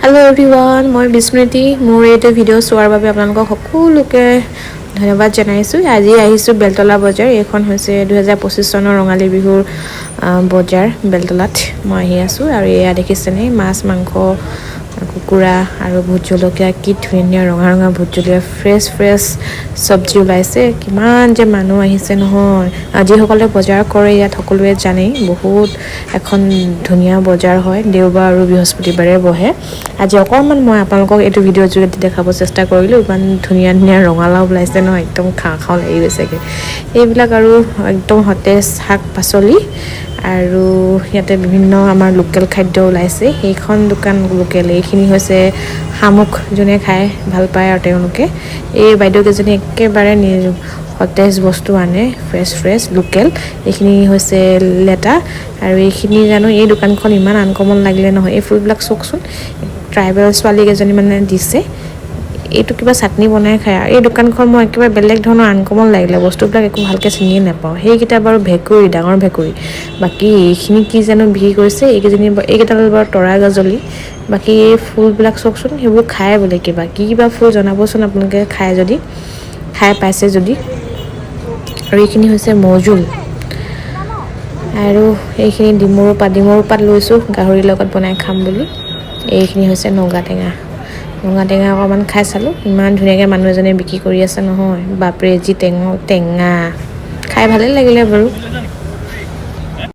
Hello everyone, মই বিস্মৃতি মোৰ এইটো ভিডিঅ' চোৱাৰ বাবে আপোনালোকক সকলোকে ধন্যবাদ জনাইছোঁ। আজি আহিছোঁ বেলতলা বজাৰ। এইখন হৈছে 2025 চনৰ ৰঙালী বিহুৰ বজাৰ বেলতলাত মই আহি আছোঁ আৰু এয়া দেখিছেনে মাছ মাংস কুকুৰা আৰু ভোট জলকীয়া কি ধুনীয়া ৰঙা ৰঙা ভোট জলকীয়া ফ্ৰেছ চব্জি ওলাইছে। কিমান যে মানুহ আহিছে নহয়। যিসকলে বজাৰ কৰে ইয়াত সকলোৱে জানেই বহুত এখন ধুনীয়া বজাৰ হয়। দেওবাৰ আৰু বৃহস্পতিবাৰে বহে। আজি অকণমান মই আপোনালোকক এইটো ভিডিঅ'ৰ যোগেদি দেখাব চেষ্টা কৰিলোঁ। ইমান ধুনীয়া ধুনীয়া ৰঙালাও ওলাইছে নহয়, একদম খাওঁ লাগি গৈছেগৈ। এইবিলাক আৰু একদম সতেজ শাক পাচলি আৰু ইয়াতে বিভিন্ন আমাৰ লোকেল খাদ্য ওলাইছে। সেইখন দোকান লোকেল, এইখিনি হৈছে শামুক যোনে খাই ভাল পায় আৰু তেওঁলোকে এই বাইদেউকেইজনী একেবাৰে সতেজ বস্তু আনে, ফ্ৰেছ লোকেল। এইখিনি হৈছে লেটা আৰু এইখিনি জানো এই দোকানখন ইমান আনকমন লাগিলে নহয়। এই ফুলবিলাক চাওকচোন, ট্ৰাইবেল ছোৱালী কেইজনী মানে দিছে। এইটো কিবা চাটনি বনাই খায় আৰু এই দোকানখন মই একেবাৰে বেলেগ ধৰণৰ আনকমন লাগিলে। বস্তুবিলাক একো ভালকৈ চিনিয়ে নাপাওঁ। সেইকেইটা বাৰু ভেকুৰী, ডাঙৰ ভেকুৰী। বাকী এইখিনি কি জানো বিক্ৰী কৰিছে। এইকেইডাল বাৰু তৰা গাজলি। বাকী এই ফুলবিলাক চাওকচোন, সেইবোৰ খায় বোলে কিবা ফুল জনাবচোন আপোনালোকে খাই পাইছে যদি। আৰু এইখিনি হৈছে মৌজোল আৰু এইখিনি ডিমৰু পাত লৈছোঁ গাহৰিৰ লগত বনাই খাম বুলি। এইখিনি হৈছে নগা টেঙা অকণমান খাই চালোঁ। ইমান ধুনীয়াকৈ মানুহ এজনে বিক্ৰী কৰি আছে নহয়, বাপৰে যি টেঙা খাই ভালেই লাগিলে বাৰু।